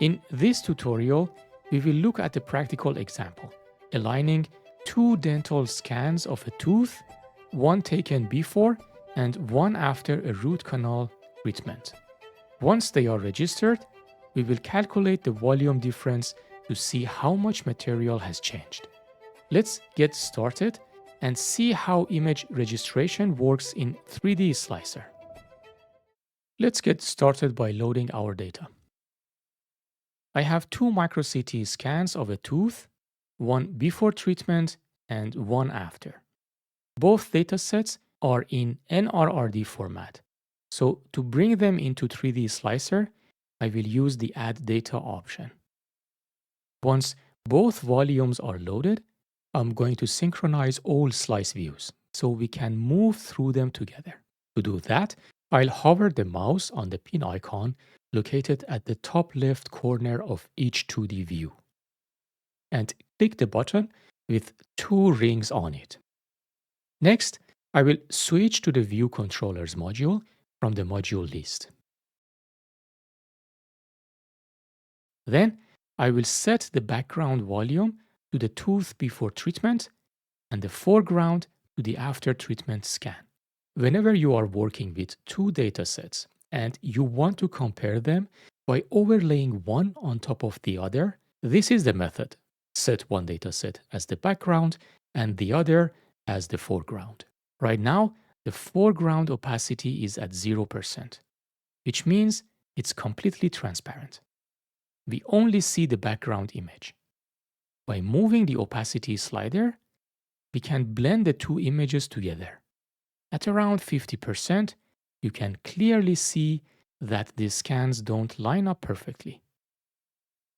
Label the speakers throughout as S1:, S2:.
S1: In this tutorial, we will look at a practical example, aligning two dental scans of a tooth, one taken before and one after a root canal treatment. Once they are registered, we will calculate the volume difference to see how much material has changed. Let's get started and see how image registration works in 3D Slicer. Let's get started by loading our data. I have two micro-CT scans of a tooth, one before treatment and one after. Both datasets are in NRRD format, so to bring them into 3D Slicer, I will use the Add Data option. Once both volumes are loaded, I'm going to synchronize all slice views so we can move through them together. To do that, I'll hover the mouse on the pin icon located at the top left corner of each 2D view and click the button with two rings on it. Next, I will switch to the View Controllers module from the module list. Then, I will set the background volume to the tooth before treatment and the foreground to the after treatment scan. Whenever you are working with two datasets and you want to compare them by overlaying one on top of the other, this is the method. Set one dataset as the background and the other as the foreground. Right now, the foreground opacity is at 0%, which means it's completely transparent. We only see the background image. By moving the opacity slider, we can blend the two images together. At around 50%, you can clearly see that the scans don't line up perfectly.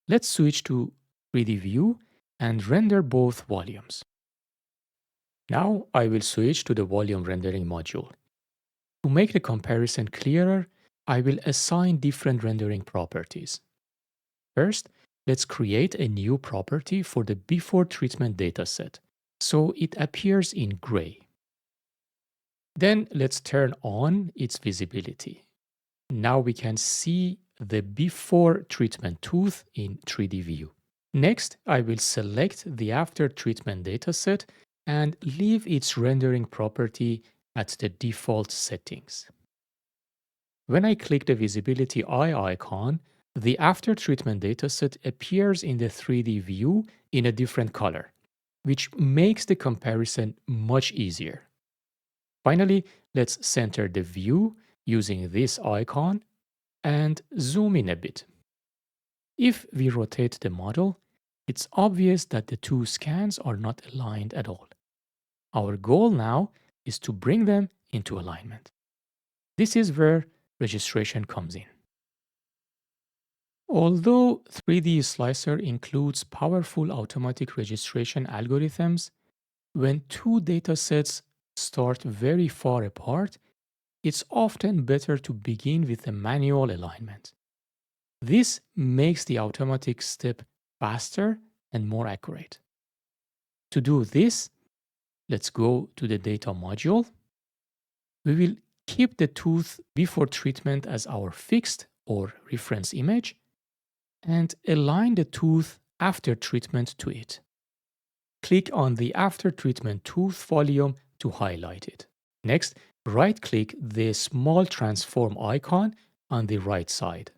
S1: Let's switch to 3D view and render both volumes. Now I will switch to the volume rendering module. To make the comparison clearer, I will assign different rendering properties. First, let's create a new property for the before treatment dataset, so it appears in gray. Then let's turn on its visibility. Now we can see the before treatment tooth in 3D view. Next, I will select the after treatment dataset and leave its rendering property at the default settings. When I click the visibility eye icon, the after treatment dataset appears in the 3D view in a different color, which makes the comparison much easier. Finally, let's center the view using this icon and zoom in a bit. If we rotate the model, it's obvious that the two scans are not aligned at all. Our goal now is to bring them into alignment. This is where registration comes in. Although 3D Slicer includes powerful automatic registration algorithms, when two datasets start very far apart, it's often better to begin with a manual alignment. This makes the automatic step faster and more accurate. To do this, let's go to the data module. We will keep the tooth before treatment as our fixed or reference image and align the tooth after treatment to it. Click on the after treatment tooth volume to highlight it. Next, right-click the small transform icon on the right side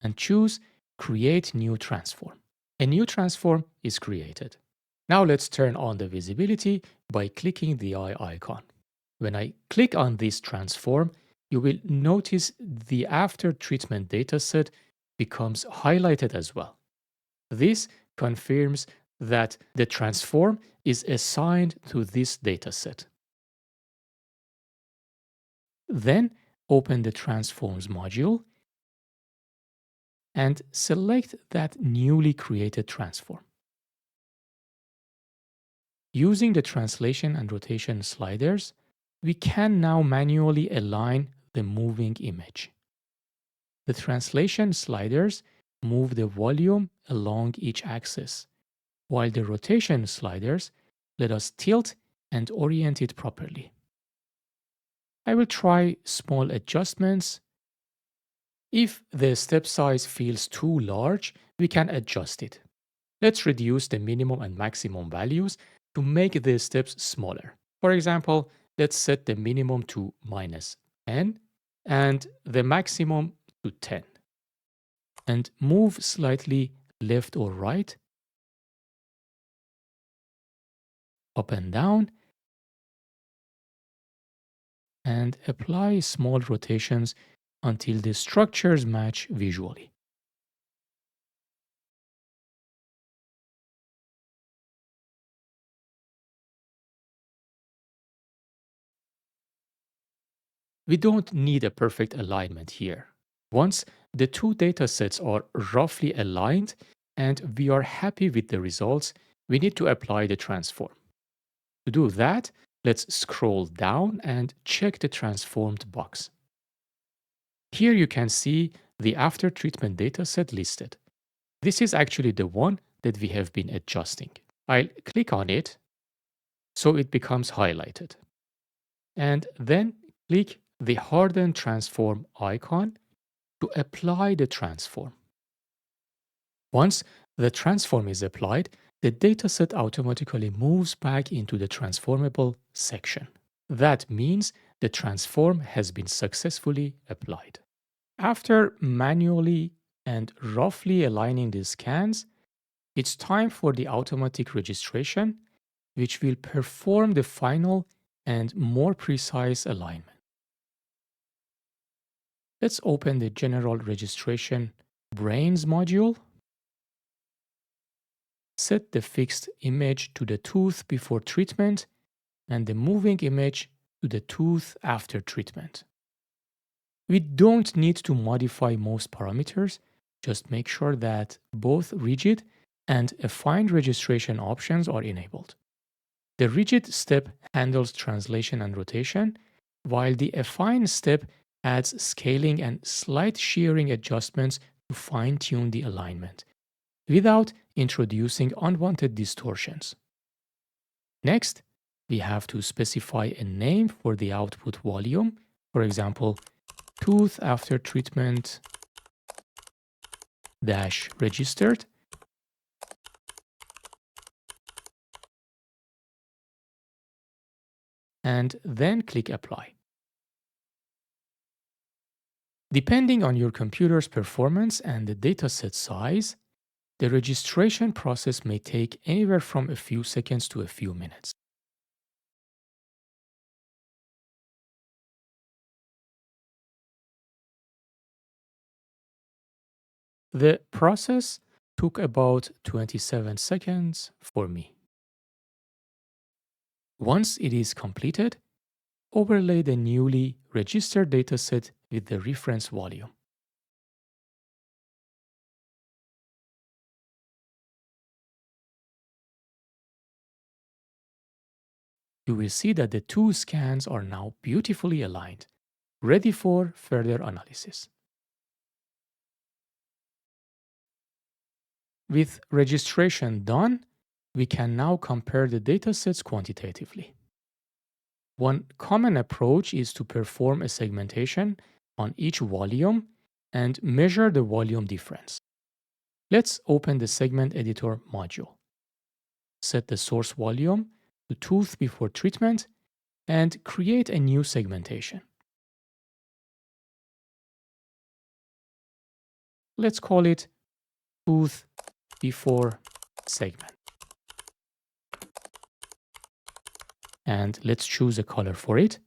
S1: and choose Create New Transform. A new transform is created. Now let's turn on the visibility by clicking the eye icon. When I click on this transform, you will notice the after treatment dataset becomes highlighted as well. This confirms that the transform is assigned to this dataset. Then open the Transforms module and select that newly created transform. Using the translation and rotation sliders, we can now manually align the moving image. The translation sliders move the volume along each axis, while the rotation sliders let us tilt and orient it properly. I will try small adjustments If the step size feels too large, we can adjust it. Let's reduce the minimum and maximum values to make the steps smaller. For example, let's set the minimum to -10 and the maximum to 10. And move slightly left or right, up and down, and apply small rotations until the structures match visually. We don't need a perfect alignment here. Once the two data sets are roughly aligned and we are happy with the results, we need to apply the transform. To do that, let's scroll down and check the transformed box. Here you can see the after treatment dataset listed. This is actually the one that we have been adjusting. I'll click on it so it becomes highlighted. And then click the harden transform icon to apply the transform. Once the transform is applied, the dataset automatically moves back into the transformable section. That means the transform has been successfully applied. After manually and roughly aligning the scans, it's time for the automatic registration, which will perform the final and more precise alignment. Let's open the general registration brains module. Set the fixed image to the tooth before treatment and the moving image to the tooth after treatment. We don't need to modify most parameters, just make sure that both rigid and affine registration options are enabled. The rigid step handles translation and rotation, while the affine step adds scaling and slight shearing adjustments to fine-tune the alignment, without introducing unwanted distortions. Next, we have to specify a name for the output volume, for example, tooth after treatment dash registered, and then click apply. Depending on your computer's performance and the dataset size, the registration process may take anywhere from a few seconds to a few minutes. The process took about 27 seconds for me. Once it is completed, overlay the newly registered dataset with the reference volume. You will see that the two scans are now beautifully aligned, ready for further analysis. With registration done, we can now compare the datasets quantitatively. One common approach is to perform a segmentation on each volume and measure the volume difference. Let's open the segment editor module. Set the source volume to tooth before treatment and create a new segmentation. Let's call it tooth before segment. And let's choose a color for it.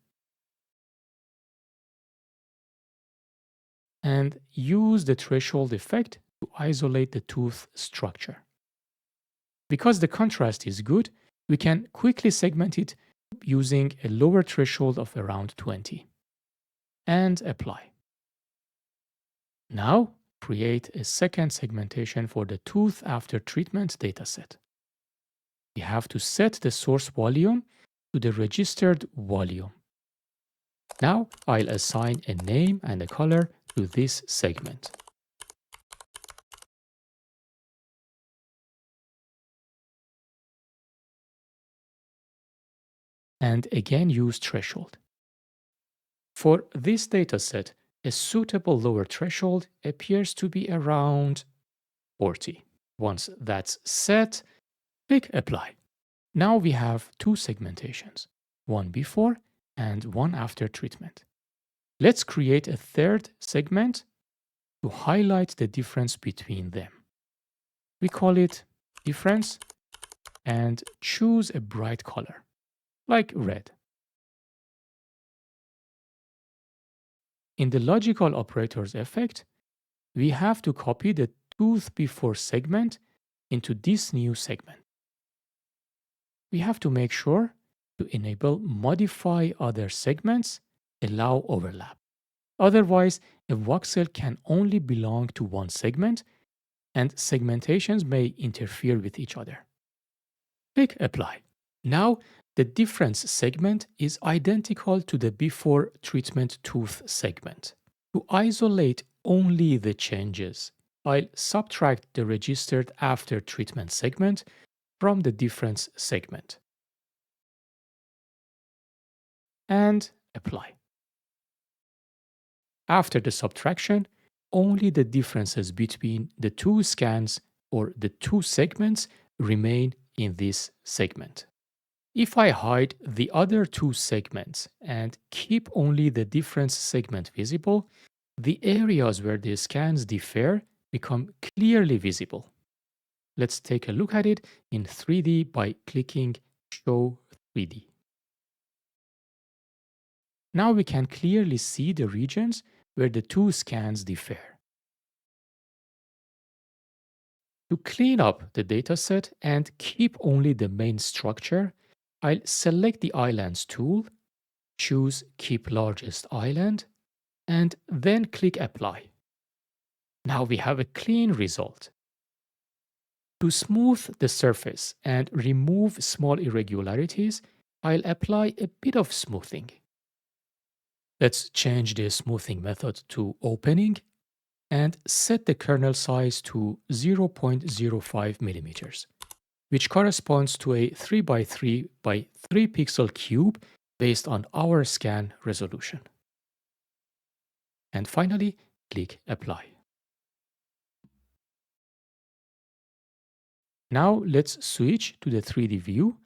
S1: And use the threshold effect to isolate the tooth structure. Because the contrast is good, we can quickly segment it using a lower threshold of around 20. And apply. Now, create a second segmentation for the tooth after treatment dataset. We have to set the source volume to the registered volume. Now, I'll assign a name and a color to this segment. And again use threshold. For this dataset, A suitable lower threshold appears to be around 40. Once that's set, click Apply. Now we have two segmentations, one before and one after treatment. Let's create a third segment to highlight the difference between them. We call it difference and choose a bright color, like red. In the logical operators effect, we have to copy the tooth before segment into this new segment. We have to make sure to enable modify other segments, allow overlap. Otherwise, a voxel can only belong to one segment and segmentations may interfere with each other. Click Apply. Now, the difference segment is identical to the before treatment tooth segment. To isolate only the changes, I'll subtract the registered after treatment segment from the difference segment and apply. After the subtraction, only the differences between the two scans or the two segments remain in this segment. If I hide the other two segments and keep only the difference segment visible, the areas where the scans differ become clearly visible. Let's take a look at it in 3D by clicking Show 3D. Now we can clearly see the regions where the two scans differ. To clean up the dataset and keep only the main structure, I'll select the Islands tool, choose Keep Largest Island, and then click Apply. Now we have a clean result. To smooth the surface and remove small irregularities, I'll apply a bit of smoothing. Let's change the smoothing method to opening and set the kernel size to 0.05 millimeters, which corresponds to a 3 by 3 by 3 pixel cube based on our scan resolution. And finally, click Apply. Now let's switch to the 3D view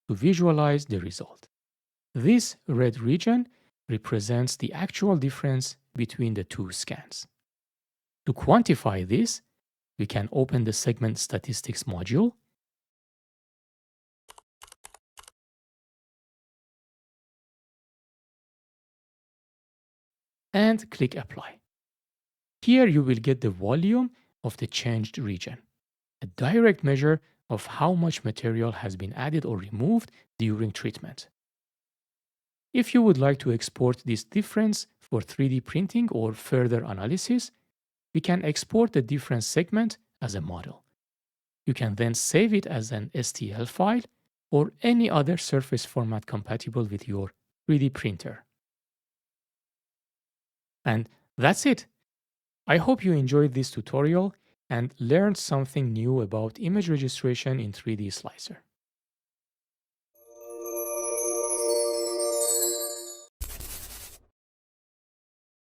S1: to visualize the result. This red region represents the actual difference between the two scans. To quantify this, we can open the segment statistics module and click Apply. Here you will get the volume of the changed region, a direct measure of how much material has been added or removed during treatment. If you would like to export this difference for 3D printing or further analysis, we can export the difference segment as a model. You can then save it as an STL file or any other surface format compatible with your 3D printer. And that's it. I hope you enjoyed this tutorial and learned something new about image registration in 3D Slicer.